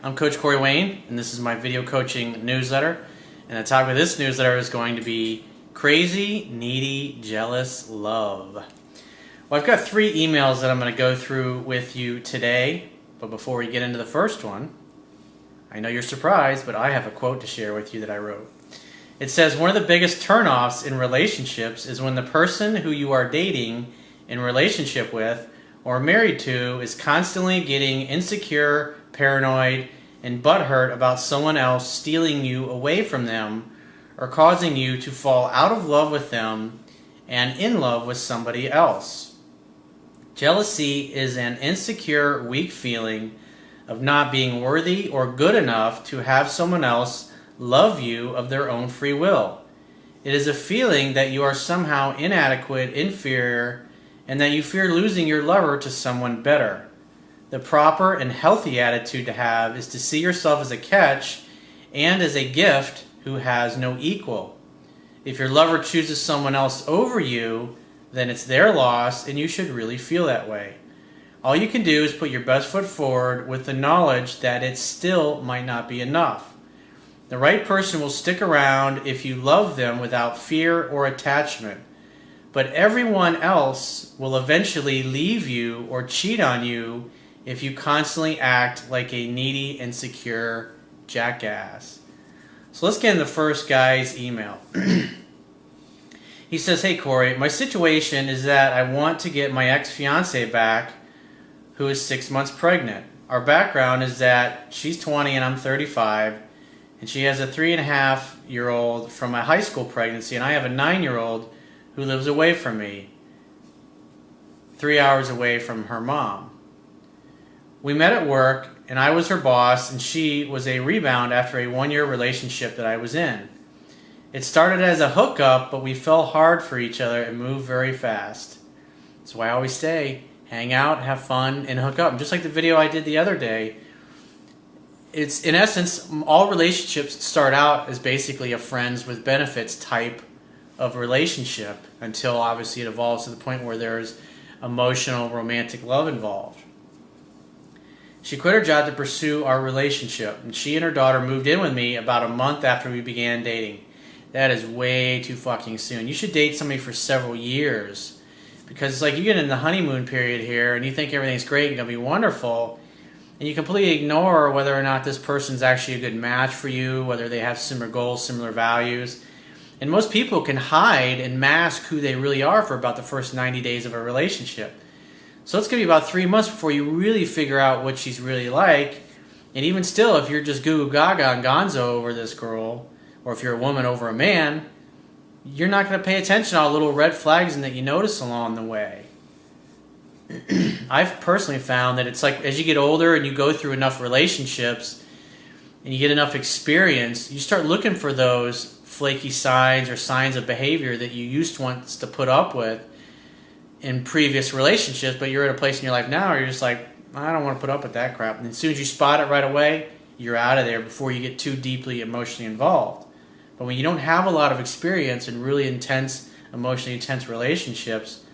I'm Coach Corey Wayne, and this is my video coaching newsletter. And the topic of this newsletter is going to be crazy, needy, jealous love. Well, I've got 3 emails that I'm going to go through with you today. But before we get into the first one, I know you're surprised, but I have a quote to share with you that I wrote. It says, one of the biggest turnoffs in relationships is when the person who you are dating, in relationship with, or married to is constantly getting insecure, paranoid, and butthurt about someone else stealing you away from them or causing you to fall out of love with them and in love with somebody else. Jealousy is an insecure, weak feeling of not being worthy or good enough to have someone else love you of their own free will. It is a feeling that you are somehow inadequate, inferior, and that you fear losing your lover to someone better. The proper and healthy attitude to have is to see yourself as a catch and as a gift who has no equal. If your lover chooses someone else over you, then it's their loss, and you should really feel that way. All you can do is put your best foot forward with the knowledge that it still might not be enough. The right person will stick around if you love them without fear or attachment. But everyone else will eventually leave you or cheat on you if you constantly act like a needy, insecure jackass. So let's get into the first guy's email. He says, hey Corey, my situation is that I want to get my ex-fiancée back who is 6 months pregnant. Our background is that she's 20 and I'm 35, and she has a 3.5-year-old from a high school pregnancy, and I have a 9-year-old who lives away from me, 3 hours away from her mom. We met at work, and I was her boss, and she was a rebound after a 1-year relationship that I was in. It started as a hookup, but we fell hard for each other and moved very fast. That's why I always say, hang out, have fun, and hook up. And just like the video I did the other day, it's, in essence, all relationships start out as basically a friends with benefits type of relationship until obviously it evolves to the point where there's emotional, romantic love involved. She quit her job to pursue our relationship, and she and her daughter moved in with me about a month after we began dating. That is way too fucking soon. You should date somebody for several years, because it's like you get in the honeymoon period here and you think everything's great and going to be wonderful, and you completely ignore whether or not this person's actually a good match for you, whether they have similar goals, similar values. And most people can hide and mask who they really are for about the first 90 days of a relationship. So it's going to be about 3 months before you really figure out what she's really like. And even still, if you're just goo goo gaga and gonzo over this girl, or if you're a woman over a man, you're not going to pay attention to all the little red flags and that you notice along the way. I've personally found that it's like as you get older and you go through enough relationships and you get enough experience, you start looking for those flaky signs or signs of behavior that you used once to put up with in previous relationships, but you're at a place in your life now where you're just like, I don't want to put up with that crap. And as soon as you spot it right away, you're out of there before you get too deeply emotionally involved. But when you don't have a lot of experience in really intense, emotionally intense relationships,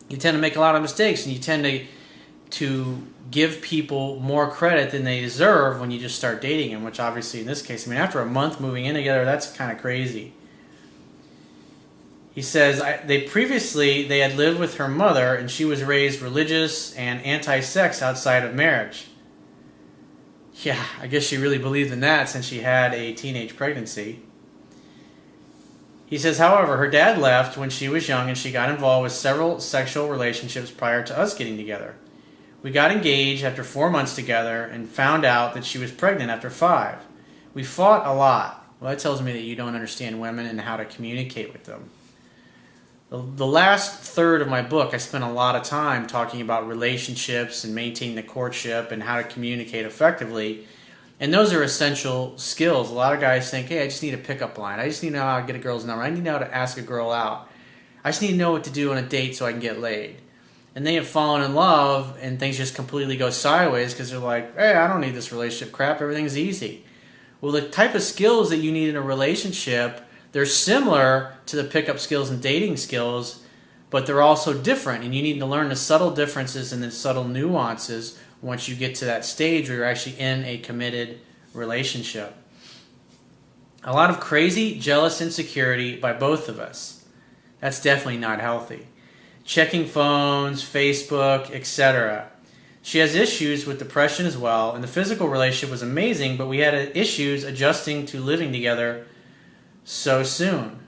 you tend to make a lot of mistakes, and you tend to give people more credit than they deserve when you just start dating them, which obviously in this case, I mean, after a month moving in together, that's kind of crazy. He says they had lived with her mother, and she was raised religious and anti-sex outside of marriage. Yeah, I guess she really believed in that since she had a teenage pregnancy. He says, however, her dad left when she was young, and she got involved with several sexual relationships prior to us getting together. We got engaged after 4 months together and found out that she was pregnant after 5. We fought a lot. Well, that tells me that you don't understand women and how to communicate with them. The last third of my book, I spent a lot of time talking about relationships and maintaining the courtship and how to communicate effectively. And those are essential skills. A lot of guys think, hey, I just need a pickup line. I just need to know how to get a girl's number. I need to know how to ask a girl out. I just need to know what to do on a date so I can get laid. And they have fallen in love and things just completely go sideways because they're like, hey, I don't need this relationship crap. Everything's easy. Well, the type of skills that you need in a relationship, they're similar to the pickup skills and dating skills, but they're also different, and you need to learn the subtle differences and the subtle nuances once you get to that stage where you're actually in a committed relationship. A lot of crazy, jealous insecurity by both of us. That's definitely not healthy. Checking phones, Facebook, etc. She has issues with depression as well, and the physical relationship was amazing, but we had issues adjusting to living together so soon.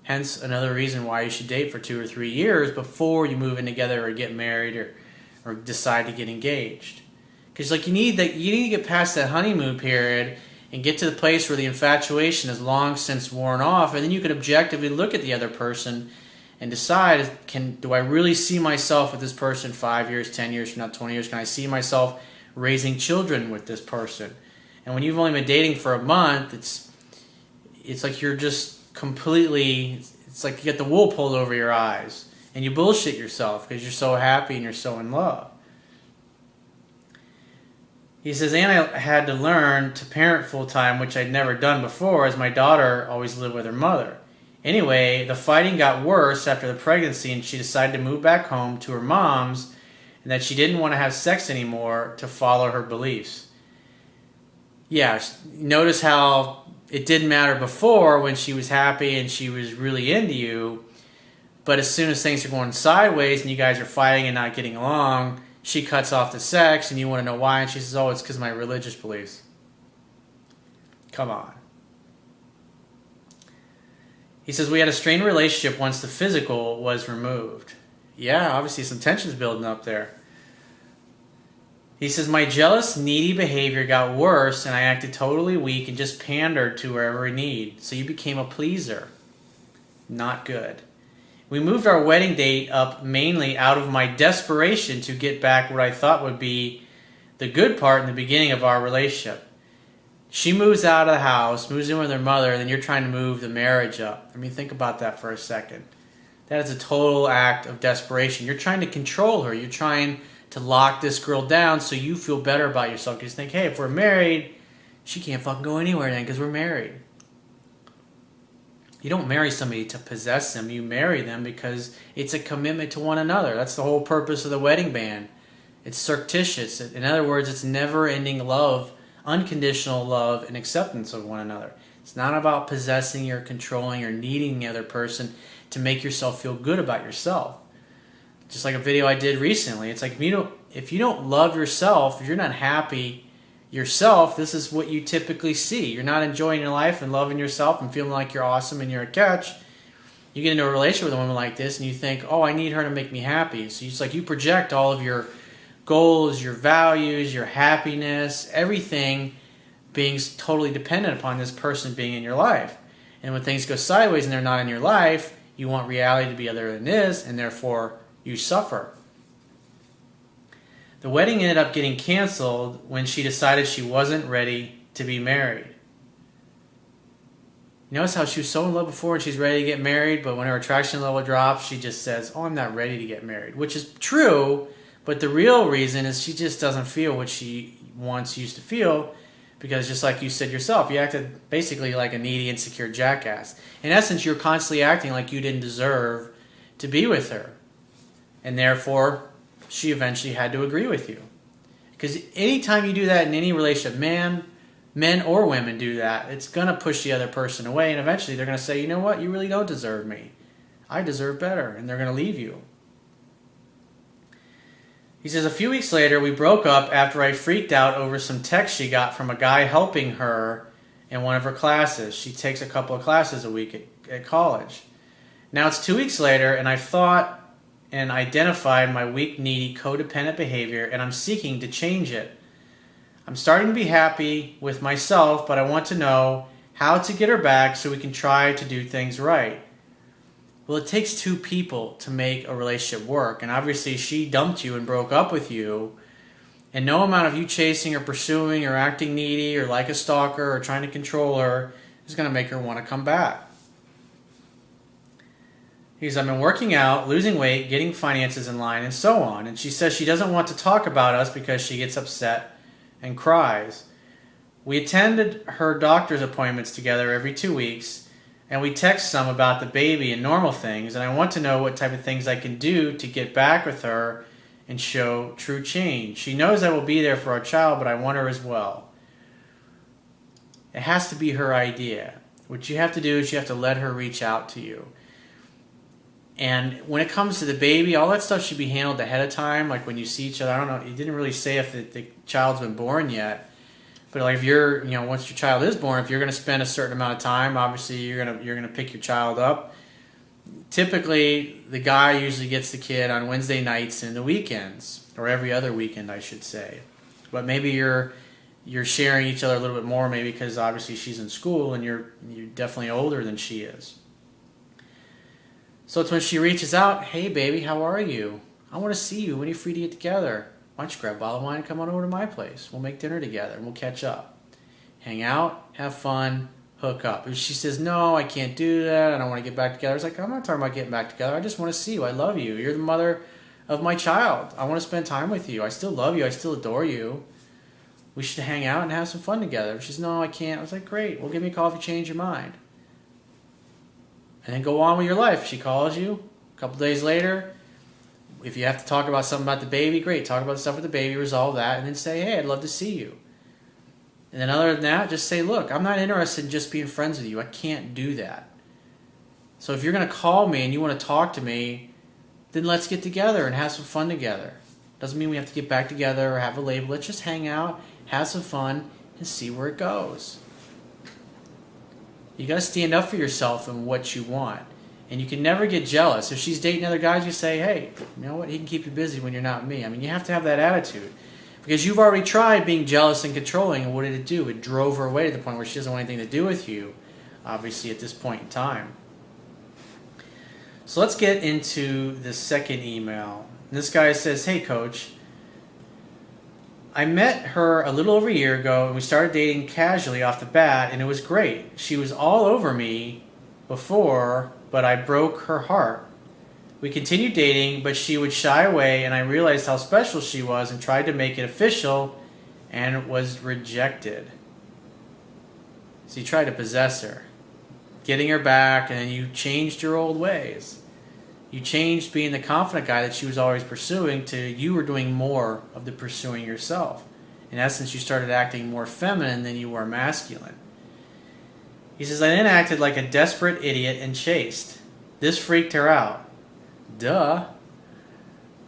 Hence, another reason why you should date for 2 or 3 years before you move in together or get married or decide to get engaged. Because you need to get past that honeymoon period and get to the place where the infatuation is long since worn off, and then you can objectively look at the other person and decide, do I really see myself with this person 5 years, 10 years from now, 20 years? Can I see myself raising children with this person? And when you've only been dating for a month, it's like you're just completely, it's like you get the wool pulled over your eyes and you bullshit yourself because you're so happy and you're so in love. He says, and I had to learn to parent full-time, which I'd never done before, as my daughter always lived with her mother. Anyway, the fighting got worse after the pregnancy, and she decided to move back home to her mom's, and that she didn't want to have sex anymore to follow her beliefs. Yeah, notice how it didn't matter before when she was happy and she was really into you, but as soon as things are going sideways and you guys are fighting and not getting along, she cuts off the sex, and you want to know why, and she says, oh, it's because of my religious beliefs. Come on. He says, we had a strained relationship once the physical was removed. Yeah, obviously some tension's building up there. He says, my jealous, needy behavior got worse, and I acted totally weak and just pandered to her every need. So you became a pleaser. Not good. We moved our wedding date up mainly out of my desperation to get back what I thought would be the good part in the beginning of our relationship. She moves out of the house, moves in with her mother, and then you're trying to move the marriage up. I mean, think about that for a second. That is a total act of desperation. You're trying to control her. You're trying to lock this girl down so you feel better about yourself. Because you think, hey, if we're married, she can't fucking go anywhere then because we're married. You don't marry somebody to possess them. You marry them because it's a commitment to one another. That's the whole purpose of the wedding band. It's surreptitious. In other words, it's never-ending love, unconditional love and acceptance of one another. It's not about possessing or controlling or needing the other person to make yourself feel good about yourself. Just like a video I did recently. It's like if you don't love yourself, if you're not happy yourself, this is what you typically see. You're not enjoying your life and loving yourself and feeling like you're awesome and you're a catch. You get into a relationship with a woman like this and you think, oh, I need her to make me happy. So it's like you project all of your goals, your values, your happiness, everything being totally dependent upon this person being in your life. And when things go sideways and they're not in your life, you want reality to be other than this, and therefore you suffer. The wedding ended up getting canceled when she decided she wasn't ready to be married. You notice how she was so in love before and she's ready to get married, but when her attraction level drops, she just says, oh, I'm not ready to get married, which is true, but the real reason is she just doesn't feel what she once used to feel, because just like you said yourself, you acted basically like a needy, insecure jackass. In essence, you're constantly acting like you didn't deserve to be with her, and therefore she eventually had to agree with you. Because anytime you do that in any relationship, men or women do that, it's going to push the other person away, and eventually they're going to say, you know what, you really don't deserve me. I deserve better, and they're going to leave you. He says, a few weeks later, we broke up after I freaked out over some text she got from a guy helping her in one of her classes. She takes a couple of classes a week at college. Now it's 2 weeks later, and I've thought and identified my weak, needy, codependent behavior, and I'm seeking to change it. I'm starting to be happy with myself, but I want to know how to get her back so we can try to do things right. Well, it takes two people to make a relationship work, and obviously she dumped you and broke up with you, and no amount of you chasing or pursuing or acting needy or like a stalker or trying to control her is going to make her want to come back. He says, I've been working out, losing weight, getting finances in line, and so on. And she says she doesn't want to talk about us because she gets upset and cries. We attended her doctor's appointments together every 2 weeks, and we text some about the baby and normal things, and I want to know what type of things I can do to get back with her and show true change. She knows I will be there for our child, but I want her as well. It has to be her idea. What you have to do is you have to let her reach out to you. And when it comes to the baby, all that stuff should be handled ahead of time. Like when you see each other, I don't know, you didn't really say if the child's been born yet. But like if you're, once your child is born, if you're going to spend a certain amount of time, obviously you're going to pick your child up. Typically, the guy usually gets the kid on Wednesday nights and the weekends, or every other weekend, I should say. But maybe you're sharing each other a little bit more, maybe because obviously she's in school and you're definitely older than she is. So it's when she reaches out, hey baby, how are you? I want to see you. When are you free to get together? Why don't you grab a bottle of wine and come on over to my place? We'll make dinner together and we'll catch up. Hang out, have fun, hook up. If she says, no, I can't do that, I don't want to get back together, it's like, I'm not talking about getting back together. I just want to see you. I love you. You're the mother of my child. I want to spend time with you. I still love you. I still adore you. We should hang out and have some fun together. If she says, no, I can't, I was like, great. Well, give me a call if you change your mind. And then go on with your life. She calls you a couple days later. If you have to talk about something about the baby, great. Talk about the stuff with the baby, resolve that, and then say, hey, I'd love to see you. And then other than that, just say, look, I'm not interested in just being friends with you. I can't do that. So if you're going to call me and you want to talk to me, then let's get together and have some fun together. Doesn't mean we have to get back together or have a label. Let's just hang out, have some fun, and see where it goes. You got to stand up for yourself and what you want. And you can never get jealous. If she's dating other guys, you say, hey, you know what? He can keep you busy when you're not me. I mean, you have to have that attitude. Because you've already tried being jealous and controlling, and what did it do? It drove her away to the point where she doesn't want anything to do with you, obviously, at this point in time. So let's get into the second email. And this guy says, hey, coach, I met her a little over a year ago, and we started dating casually off the bat, and it was great. She was all over me before, but I broke her heart. We continued dating, but she would shy away, and I realized how special she was and tried to make it official and was rejected. So you tried to possess her, getting her back, and then you changed your old ways. You changed being the confident guy that she was always pursuing to you were doing more of the pursuing yourself. In essence, you started acting more feminine than you were masculine. He says, I then acted like a desperate idiot and chased. This freaked her out. Duh.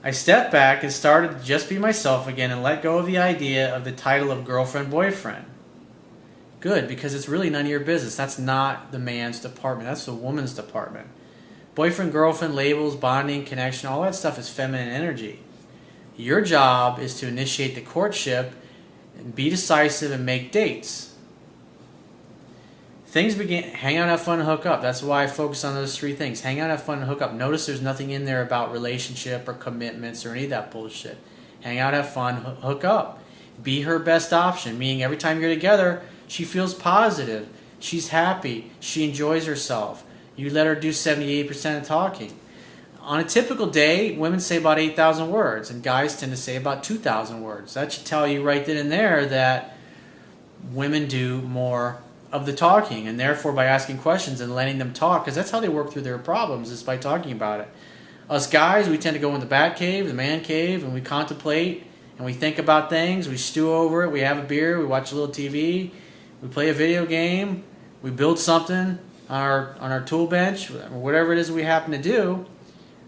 I stepped back and started to just be myself again and let go of the idea of the title of girlfriend-boyfriend. Good, because it's really none of your business. That's not the man's department. That's the woman's department. Boyfriend, girlfriend, labels, bonding, connection, all that stuff is feminine energy. Your job is to initiate the courtship and be decisive and make dates. Things begin, hang out, have fun, and hook up. That's why I focus on those three things. Hang out, have fun, and hook up. Notice there's nothing in there about relationship or commitments or any of that bullshit. Hang out, have fun, hook up. Be her best option, meaning every time you're together, she feels positive. She's happy. She enjoys herself. You let her do 78% of talking. On a typical day, women say about 8,000 words, and guys tend to say about 2,000 words. That should tell you right then and there that women do more of the talking, and therefore by asking questions and letting them talk, because that's how they work through their problems, is by talking about it. Us guys, we tend to go in the bat cave, the man cave, and we contemplate, and we think about things, we stew over it, we have a beer, we watch a little TV, we play a video game, we build something on our tool bench, or whatever it is we happen to do,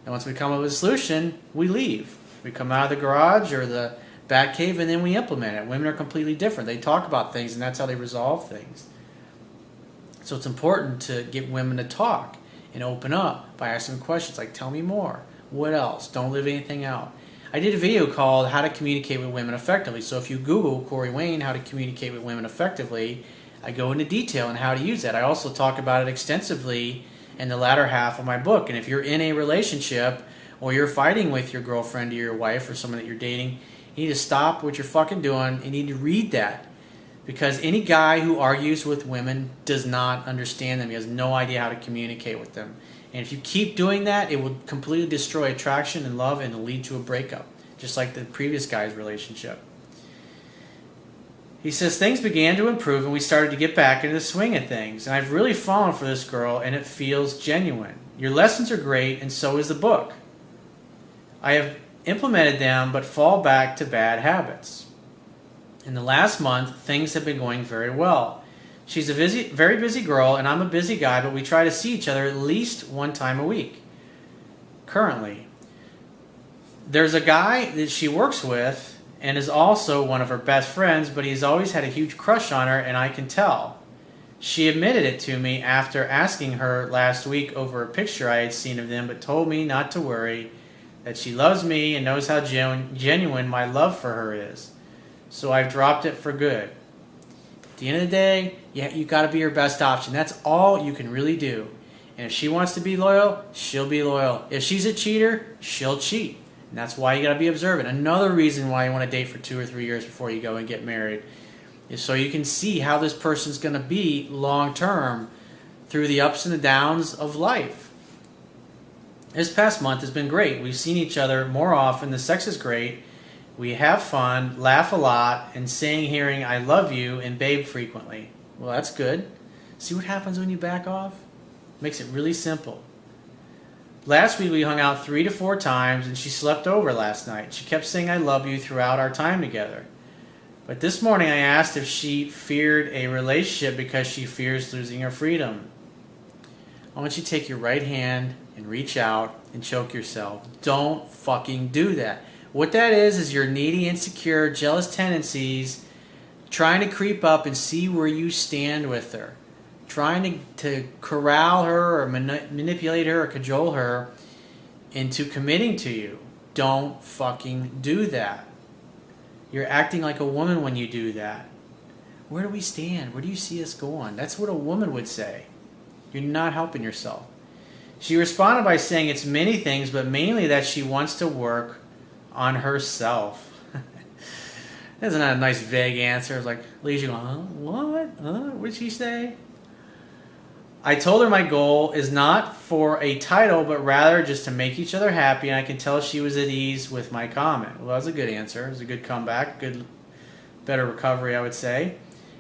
and once we come up with a solution, we leave. We come out of the garage or the bat cave, and then we implement it. Women are completely different. They talk about things, and that's how they resolve things. So it's important to get women to talk and open up by asking questions like, tell me more. What else? Don't leave anything out. I did a video called How to Communicate with Women Effectively. So if you Google Corey Wayne, How to Communicate with Women Effectively, I go into detail on how to use that. I also talk about it extensively in the latter half of my book. And if you're in a relationship or you're fighting with your girlfriend or your wife or someone that you're dating, you need to stop what you're fucking doing. You need to read that. Because any guy who argues with women does not understand them. He has no idea how to communicate with them. And if you keep doing that, it will completely destroy attraction and love and lead to a breakup. Just like the previous guy's relationship. He says, things began to improve and we started to get back into the swing of things. And I've really fallen for this girl and it feels genuine. Your lessons are great and so is the book. I have implemented them but fall back to bad habits. In the last month, things have been going very well. She's a very busy girl, and I'm a busy guy, but we try to see each other at least one time a week. Currently, there's a guy that she works with and is also one of her best friends, but he's always had a huge crush on her, and I can tell. She admitted it to me after asking her last week over a picture I had seen of them, but told me not to worry, that she loves me and knows how genuine my love for her is. So I've dropped it for good. At the end of the day, you got to be her best option. That's all you can really do. And if she wants to be loyal, she'll be loyal. If she's a cheater, she'll cheat. And that's why you got to be observant. Another reason why you want to date for 2 or 3 years before you go and get married is so you can see how this person's going to be long term through the ups and the downs of life. This past month has been great. We've seen each other more often. The sex is great. We have fun, laugh a lot, and hearing I love you and babe frequently. Well, that's good. See what happens when you back off? Makes it really simple. Last week we hung out 3 to 4 times, and she slept over last night. She kept saying I love you throughout our time together. But this morning I asked if she feared a relationship because she fears losing her freedom. I want you to take your right hand and reach out and choke yourself. Don't fucking do that. What that is your needy, insecure, jealous tendencies trying to creep up and see where you stand with her. Trying to corral her or manipulate her or cajole her into committing to you. Don't fucking do that. You're acting like a woman when you do that. Where do we stand? Where do you see us going? That's what a woman would say. You're not helping yourself. She responded by saying it's many things, but mainly that she wants to work on herself. Isn't that a nice vague answer? It's like, Lee's going, huh? What? What did she say? I told her my goal is not for a title, but rather just to make each other happy, and I can tell she was at ease with my comment. Well, that was a good answer. It was a good comeback, better recovery, I would say.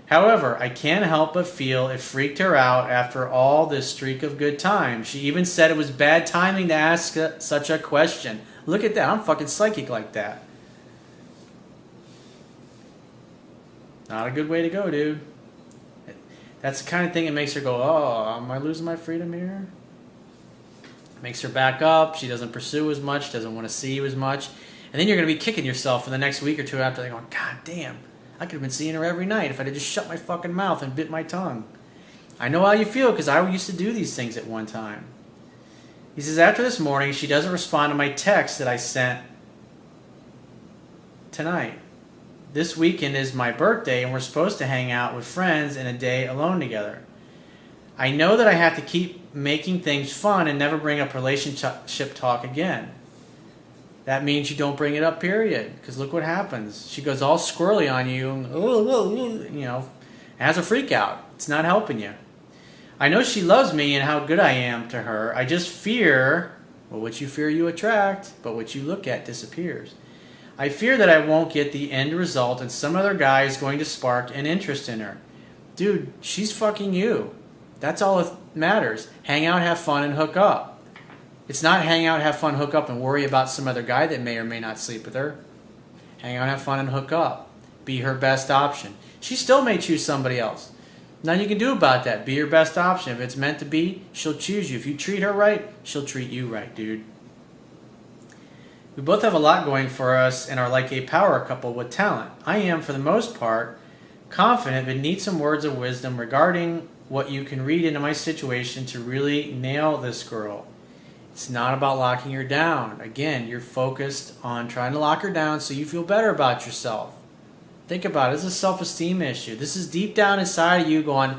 However, I can't help but feel it freaked her out after all this streak of good times. She even said it was bad timing to ask such a question. Look at that. I'm fucking psychic like that. Not a good way to go, dude. That's the kind of thing that makes her go, oh, am I losing my freedom here? Makes her back up. She doesn't pursue as much, doesn't want to see you as much. And then you're going to be kicking yourself for the next week or two after, going, God damn, I could have been seeing her every night if I'd have just shut my fucking mouth and bit my tongue. I know how you feel because I used to do these things at one time. He says, after this morning, she doesn't respond to my text that I sent tonight. This weekend is my birthday, and we're supposed to hang out with friends and a day alone together. I know that I have to keep making things fun and never bring up relationship talk again. That means you don't bring it up, period. Because look what happens. She goes all squirrely on you, and, has a freak out. It's not helping you. I know she loves me and how good I am to her. I just fear, well, what you fear you attract, but what you look at disappears. I fear that I won't get the end result and some other guy is going to spark an interest in her. Dude, she's fucking you. That's all that matters. Hang out, have fun, and hook up. It's not hang out, have fun, hook up, and worry about some other guy that may or may not sleep with her. Hang out, have fun, and hook up. Be her best option. She still may choose somebody else. Nothing you can do about that. Be your best option. If it's meant to be, she'll choose you. If you treat her right, she'll treat you right, dude. We both have a lot going for us and are like a power couple with talent. I am, for the most part, confident but need some words of wisdom regarding what you can read into my situation to really nail this girl. It's not about locking her down. Again, you're focused on trying to lock her down so you feel better about yourself. Think about it. This is a self-esteem issue. This is deep down inside of you going,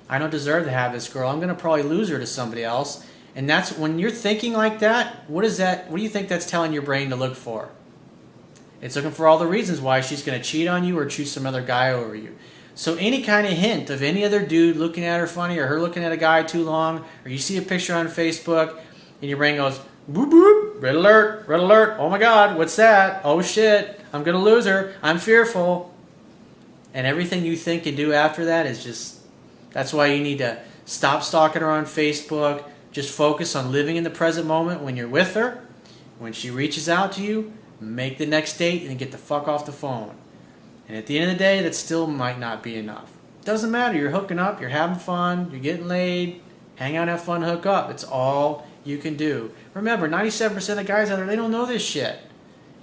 I don't deserve to have this girl. I'm going to probably lose her to somebody else. And that's when you're thinking like that, what do you think that's telling your brain to look for? It's looking for all the reasons why she's going to cheat on you or choose some other guy over you. So any kind of hint of any other dude looking at her funny or her looking at a guy too long, or you see a picture on Facebook and your brain goes, boop, boop, red alert, oh my God, what's that? Oh shit, I'm going to lose her, I'm fearful. And everything you think and do after that is just, that's why you need to stop stalking her on Facebook. Just focus on living in the present moment when you're with her. When she reaches out to you, make the next date, and get the fuck off the phone. And at the end of the day, that still might not be enough. Doesn't matter. You're hooking up. You're having fun. You're getting laid. Hang out, have fun, hook up. It's all you can do. Remember, 97% of the guys out there, they don't know this shit.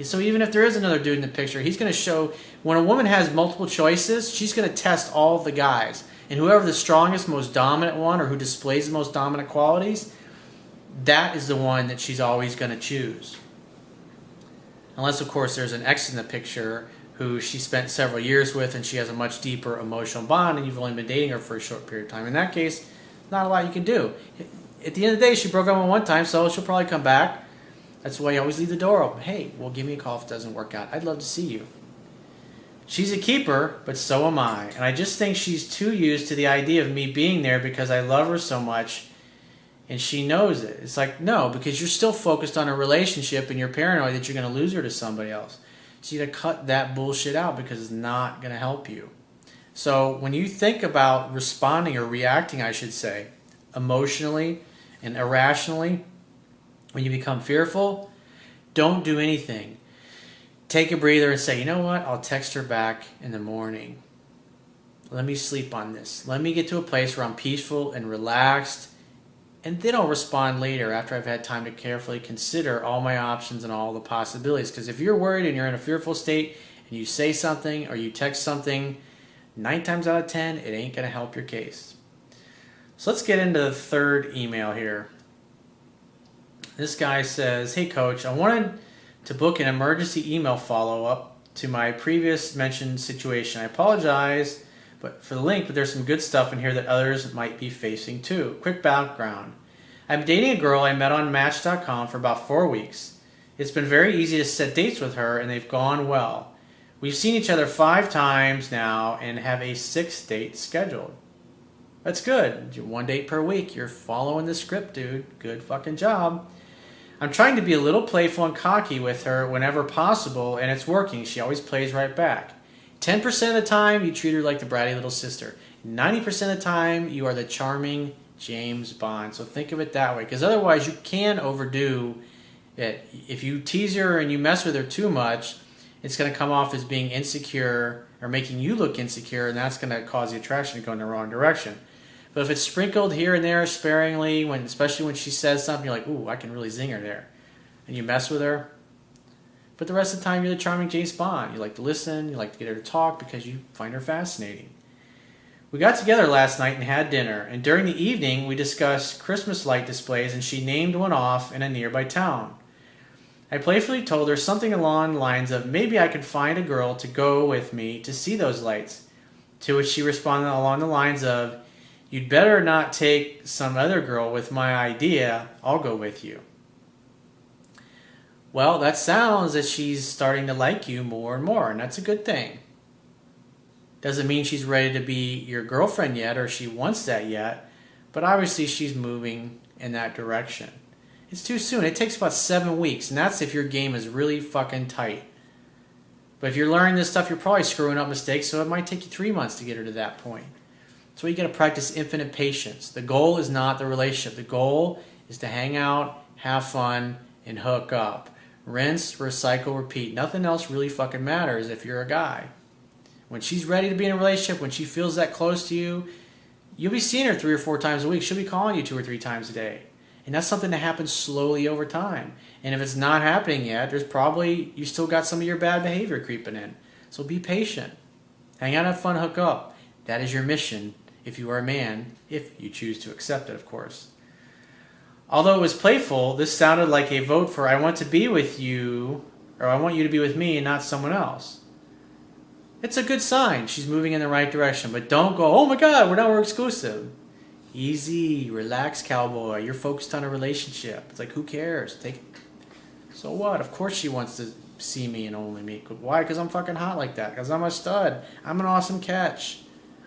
So even if there is another dude in the picture, he's going to show, when a woman has multiple choices, she's going to test all of the guys. And whoever the strongest, most dominant one, or who displays the most dominant qualities, that is the one that she's always going to choose. Unless, of course, there's an ex in the picture who she spent several years with and she has a much deeper emotional bond and you've only been dating her for a short period of time. In that case, not a lot you can do. At the end of the day, she broke up with one time, so she'll probably come back. That's why you always leave the door open. Hey, well, give me a call if it doesn't work out. I'd love to see you. She's a keeper, but so am I. And I just think she's too used to the idea of me being there because I love her so much and she knows it. It's like, no, because you're still focused on a relationship and you're paranoid that you're going to lose her to somebody else. So you got to cut that bullshit out because it's not going to help you. So when you think about responding or reacting, I should say, emotionally and irrationally, when you become fearful, don't do anything. Take a breather and say, you know what? I'll text her back in the morning. Let me sleep on this. Let me get to a place where I'm peaceful and relaxed, and then I'll respond later after I've had time to carefully consider all my options and all the possibilities. Because if you're worried and you're in a fearful state and you say something or you text something, 9 times out of 10, it ain't going to help your case. So let's get into the third email here. This guy says, hey coach, I wanted to book an emergency email follow-up to my previous mentioned situation. I apologize for the link, but there's some good stuff in here that others might be facing too. Quick background. I'm dating a girl I met on Match.com for about 4 weeks. It's been very easy to set dates with her and they've gone well. We've seen each other 5 times now and have a 6th date scheduled. That's good. 1 date per week. You're following the script, dude. Good fucking job. I'm trying to be a little playful and cocky with her whenever possible, and it's working. She always plays right back. 10% of the time, you treat her like the bratty little sister. 90% of the time, you are the charming James Bond. So think of it that way, because otherwise you can overdo it. If you tease her and you mess with her too much, it's going to come off as being insecure or making you look insecure, and that's going to cause the attraction to go in the wrong direction. But if it's sprinkled here and there sparingly, especially when she says something, you're like, ooh, I can really zing her there. And you mess with her. But the rest of the time, you're the charming James Bond. You like to listen. You like to get her to talk because you find her fascinating. We got together last night and had dinner. And during the evening, we discussed Christmas light displays, and she named one off in a nearby town. I playfully told her something along the lines of, maybe I could find a girl to go with me to see those lights. To which she responded along the lines of, you'd better not take some other girl with my idea. I'll go with you. Well, that sounds that she's starting to like you more and more, and that's a good thing. Doesn't mean she's ready to be your girlfriend yet or she wants that yet, but obviously she's moving in that direction. It's too soon. It takes about 7 weeks, and that's if your game is really fucking tight. But if you're learning this stuff, you're probably screwing up mistakes, so it might take you 3 months to get her to that point. So you got to practice infinite patience. The goal is not the relationship. The goal is to hang out, have fun, and hook up. Rinse, recycle, repeat. Nothing else really fucking matters if you're a guy. When she's ready to be in a relationship, when she feels that close to you, you'll be seeing her 3 or 4 times a week. She'll be calling you 2 or 3 times a day. And that's something that happens slowly over time. And if it's not happening yet, there's probably, you still got some of your bad behavior creeping in. So be patient. Hang out, have fun, hook up. That is your mission. If you are a man, if you choose to accept it, of course. Although it was playful, this sounded like a vote for I want to be with you, or I want you to be with me and not someone else. It's a good sign. She's moving in the right direction, but don't go, oh my God, we're exclusive. Easy, relax, cowboy. You're focused on a relationship. It's like, who cares? So what? Of course she wants to see me and only me. Why? Because I'm fucking hot like that. Because I'm a stud. I'm an awesome catch.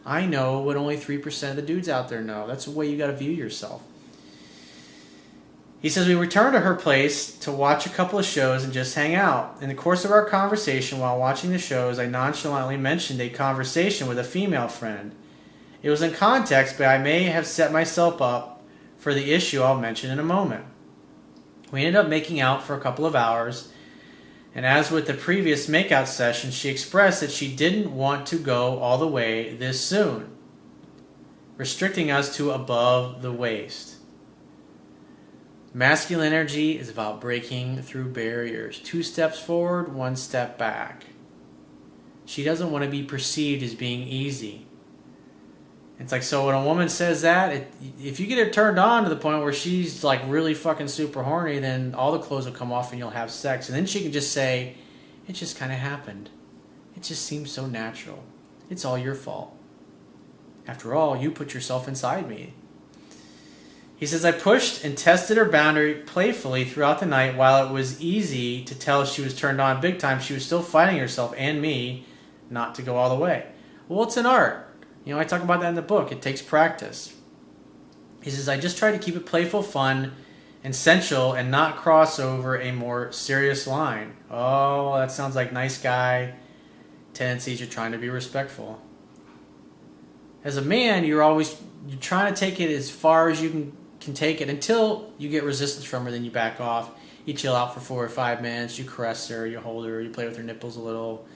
I know what only 3% of the dudes out there know. That's the way you got to view yourself. He says, we returned to her place to watch a couple of shows and just hang out. In the course of our conversation while watching the shows, I nonchalantly mentioned a conversation with a female friend. It was in context, but I may have set myself up for the issue I'll mention in a moment. We ended up making out for a couple of hours. And as with the previous makeout session, she expressed that she didn't want to go all the way this soon, restricting us to above the waist. Masculine energy is about breaking through barriers. 2 steps forward, 1 step back. She doesn't want to be perceived as being easy. It's like, so when a woman says that, if you get her turned on to the point where she's like really fucking super horny, then all the clothes will come off and you'll have sex. And then she can just say, it just kind of happened. It just seems so natural. It's all your fault. After all, you put yourself inside me. He says, I pushed and tested her boundary playfully throughout the night. While it was easy to tell she was turned on big time, she was still fighting herself and me not to go all the way. Well, it's an art. You know, I talk about that in the book. It takes practice. He says, I just try to keep it playful, fun, and sensual and not cross over a more serious line. Oh, that sounds like nice guy tendencies. You're trying to be respectful. As a man, you're trying to take it as far as you can take it until you get resistance from her. Then you back off. You chill out for 4 or 5 minutes. You caress her. You hold her. You play with her nipples a little.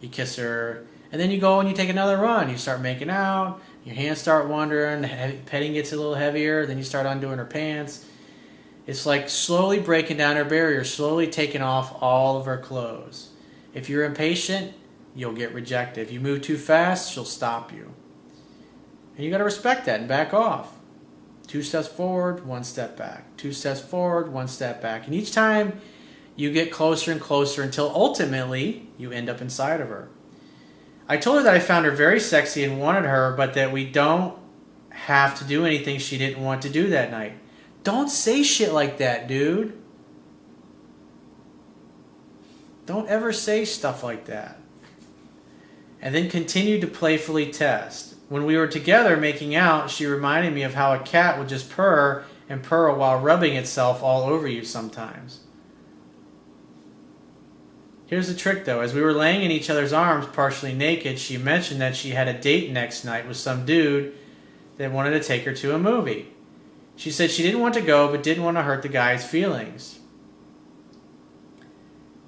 You kiss her. And then you go and you take another run. You start making out. Your hands start wandering. Petting gets a little heavier. Then you start undoing her pants. It's like slowly breaking down her barrier, slowly taking off all of her clothes. If you're impatient, you'll get rejected. If you move too fast, she'll stop you. And you got to respect that and back off. 2 steps forward, 1 step back. 2 steps forward, 1 step back. And each time you get closer and closer until ultimately you end up inside of her. I told her that I found her very sexy and wanted her, but that we don't have to do anything she didn't want to do that night. Don't say shit like that, dude. Don't ever say stuff like that. And then continue to playfully test. When we were together making out, she reminded me of how a cat would just purr and purr while rubbing itself all over you sometimes. Here's the trick though. As we were laying in each other's arms, partially naked, she mentioned that she had a date next night with some dude that wanted to take her to a movie. She said she didn't want to go, but didn't want to hurt the guy's feelings.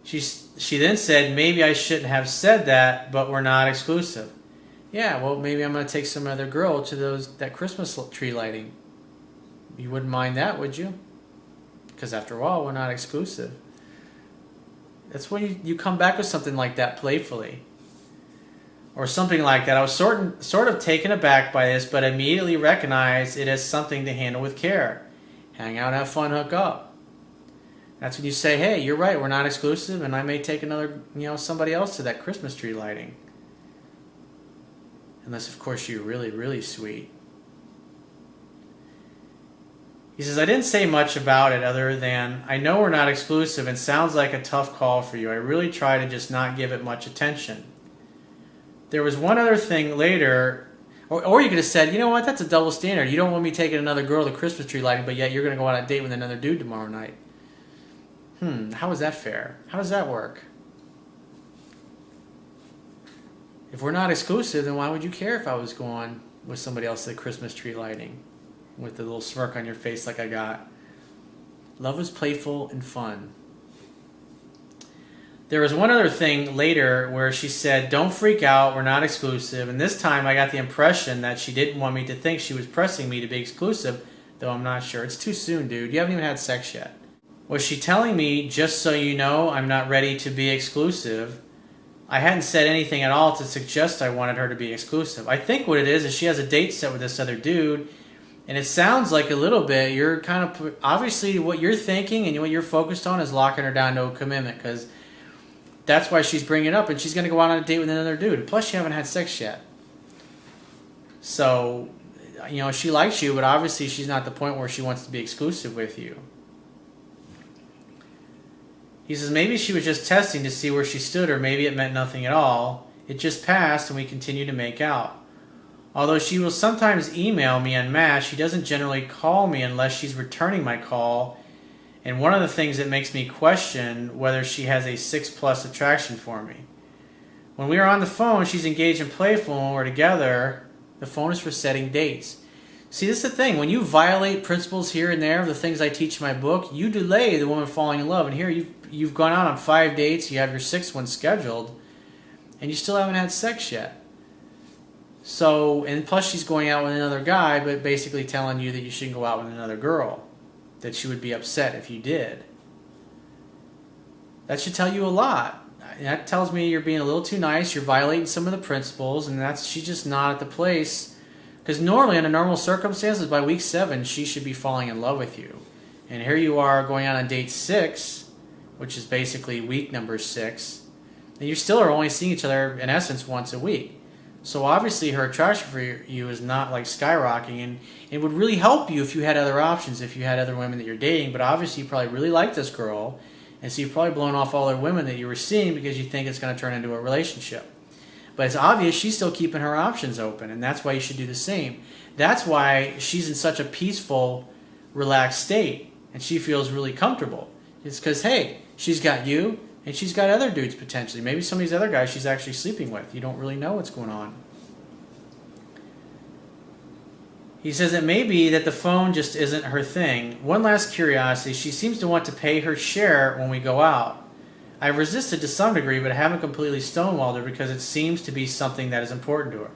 She then said, maybe I shouldn't have said that, but we're not exclusive. Yeah, well, maybe I'm going to take some other girl to that Christmas tree lighting. You wouldn't mind that, would you? Because after all, we're not exclusive. That's when you come back with something like that playfully. Or something like that. I was sort of taken aback by this, but immediately recognized it as something to handle with care. Hang out, have fun, hook up. That's when you say, hey, you're right, we're not exclusive, and I may take somebody else to that Christmas tree lighting. Unless, of course, you're really, really sweet. He says, I didn't say much about it other than, I know we're not exclusive and sounds like a tough call for you. I really try to just not give it much attention. There was one other thing later, or you could have said, you know what, that's a double standard. You don't want me taking another girl to Christmas tree lighting, but yet you're going to go on a date with another dude tomorrow night. How is that fair? How does that work? If we're not exclusive, then why would you care if I was going with somebody else at the Christmas tree lighting? With the little smirk on your face like I got. Love is playful and fun. There was one other thing later where she said, don't freak out, we're not exclusive. And this time I got the impression that she didn't want me to think she was pressing me to be exclusive, though I'm not sure. It's too soon, dude. You haven't even had sex yet. Was she telling me, just so you know, I'm not ready to be exclusive? I hadn't said anything at all to suggest I wanted her to be exclusive. I think what it is she has a date set with this other dude. And it sounds like a little bit, you're kind of, obviously what you're thinking and what you're focused on is locking her down to a commitment, because that's why she's bringing it up, and she's going to go out on a date with another dude. Plus, you haven't had sex yet. So, she likes you, but obviously she's not at the point where she wants to be exclusive with you. He says, maybe she was just testing to see where she stood, or maybe it meant nothing at all. It just passed, and we continue to make out. Although she will sometimes email me en masse, she doesn't generally call me unless she's returning my call. And one of the things that makes me question whether she has a 6+ attraction for me. When we are on the phone, she's engaged and playful. When we're together, the phone is for setting dates. See, this is the thing. When you violate principles here and there, the things I teach in my book, you delay the woman falling in love. And here you've gone out on 5 dates, you have your 6th one scheduled, and you still haven't had sex yet. So, and plus she's going out with another guy, but basically telling you that you shouldn't go out with another girl, that she would be upset if you did. That should tell you a lot. That tells me you're being a little too nice, you're violating some of the principles, and she's just not at the place. Because normally, under normal circumstances, by week 7, she should be falling in love with you. And here you are going out on date 6, which is basically week number 6, and you still are only seeing each other, in essence, once a week. So obviously her attraction for you is not like skyrocketing, and it would really help you if you had other options, if you had other women that you're dating, but obviously you probably really like this girl, and so you've probably blown off all the women that you were seeing because you think it's going to turn into a relationship. But it's obvious she's still keeping her options open, and that's why you should do the same. That's why she's in such a peaceful, relaxed state, and she feels really comfortable. It's because, hey, she's got you, and she's got other dudes potentially. Maybe some of these other guys she's actually sleeping with. You don't really know what's going on. He says it may be that the phone just isn't her thing. One last curiosity, she seems to want to pay her share when we go out. I've resisted to some degree, but I haven't completely stonewalled her because it seems to be something that is important to her.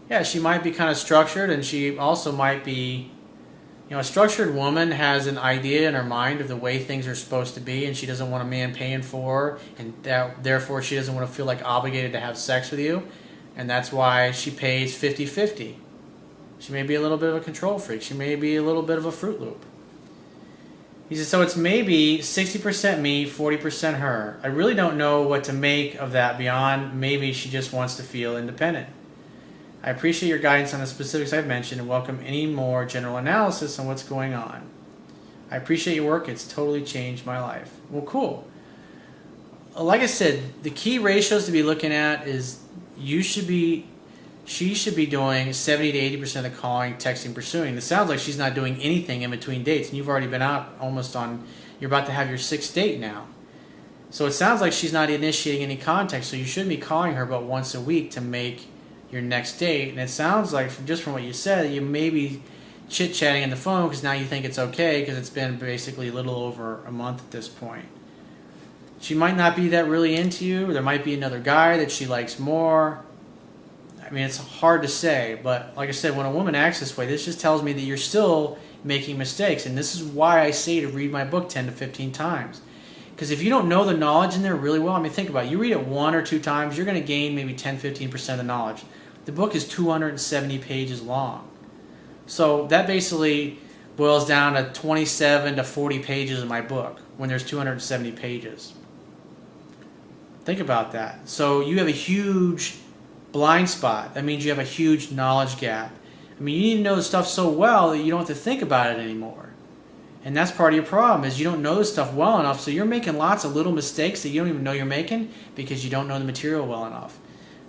Yeah, she might be kind of structured, and she also might be, a structured woman has an idea in her mind of the way things are supposed to be, and she doesn't want a man paying for her, and therefore she doesn't want to feel like obligated to have sex with you, and that's why she pays 50-50. She may be a little bit of a control freak. She may be a little bit of a Fruit Loop. He says, so it's maybe 60% me, 40% her. I really don't know what to make of that beyond maybe she just wants to feel independent. I appreciate your guidance on the specifics I've mentioned and welcome any more general analysis on what's going on. I appreciate your work. It's totally changed my life. Well, cool. Like I said, the key ratios to be looking at is she should be doing 70 to 80% of the calling, texting, pursuing. It sounds like she's not doing anything in between dates, and you've already been out you're about to have your 6th date now. So it sounds like she's not initiating any contact, so you shouldn't be calling her about once a week to make your next date. And it sounds like, from what you said, you may be chit-chatting on the phone because now you think it's okay because it's been basically a little over a month at this point. She might not be that really into you, or there might be another guy that she likes more. I mean, it's hard to say, but like I said, when a woman acts this way, this just tells me that you're still making mistakes, and this is why I say to read my book 10 to 15 times. Because if you don't know the knowledge in there really well, I mean, think about it. You read it 1 or 2 times, you're going to gain maybe 10-15% of the knowledge. The book is 270 pages long. So that basically boils down to 27 to 40 pages of my book when there's 270 pages. Think about that. So you have a huge blind spot. That means you have a huge knowledge gap. I mean, you need to know the stuff so well that you don't have to think about it anymore. And that's part of your problem, is you don't know this stuff well enough, so you're making lots of little mistakes that you don't even know you're making because you don't know the material well enough.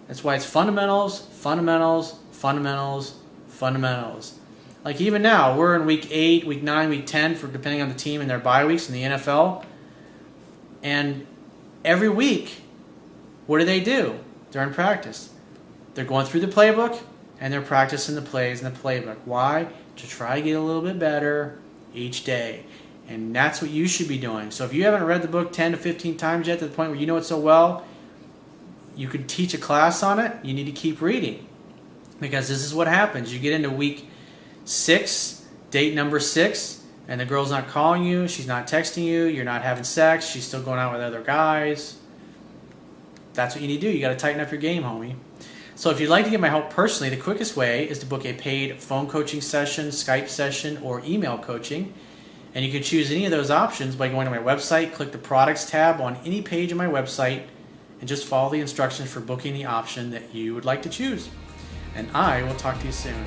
That's why it's fundamentals, fundamentals, fundamentals, fundamentals. Like even now, we're in week 8, week 9, week 10, depending on the team and their bye weeks in the NFL. And every week, what do? They're in practice. They're going through the playbook, and they're practicing the plays in the playbook. Why? To try to get a little bit better each day. And that's what you should be doing. So if you haven't read the book 10 to 15 times yet to the point where you know it so well, you could teach a class on it, you need to keep reading. Because this is what happens. You get into week 6, date number 6, and the girl's not calling you, she's not texting you, you're not having sex, she's still going out with other guys. That's what you need to do. You got to tighten up your game, homie. So if you'd like to get my help personally, the quickest way is to book a paid phone coaching session, Skype session, or email coaching. And you can choose any of those options by going to my website, click the products tab on any page of my website, and just follow the instructions for booking the option that you would like to choose. And I will talk to you soon.